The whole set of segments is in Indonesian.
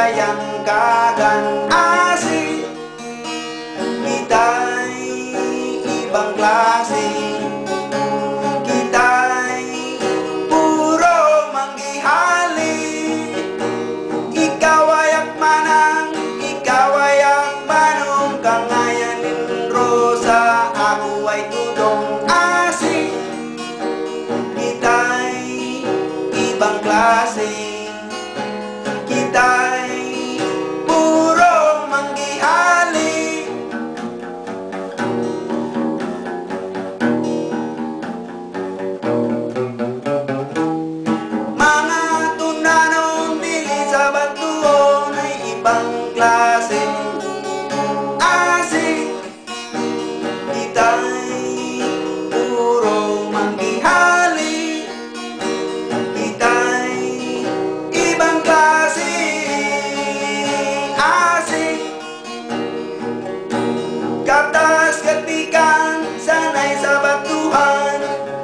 sayang kagan asik. Kita'y ibang klase, kita'y puro manggihali. Ikaw ay akmanang, ikaw ay akmanong, kangayanin rosa, ako ay tudong asik. Kita'y ibang klase, kita'y puro manggihali. Mga tunanong dili sa batuon ay ibang klase asik. Kita'y puro manggihali, kita'y ibang klase asik. Katas katikan, sanay sa batuhan,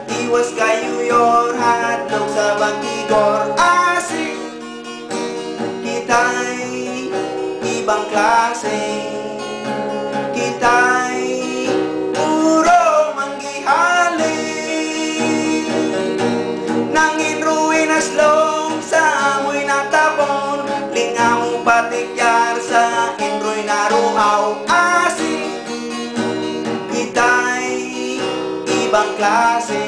iwas kayo yor hatlog sa batigor asik. Kita'y ibang klase, kita'y puro manggihali. Nangin ruinas long sa amoy natapon, lingaw patikyar sa inroy naruhaw asik. Kita'y ibang klase,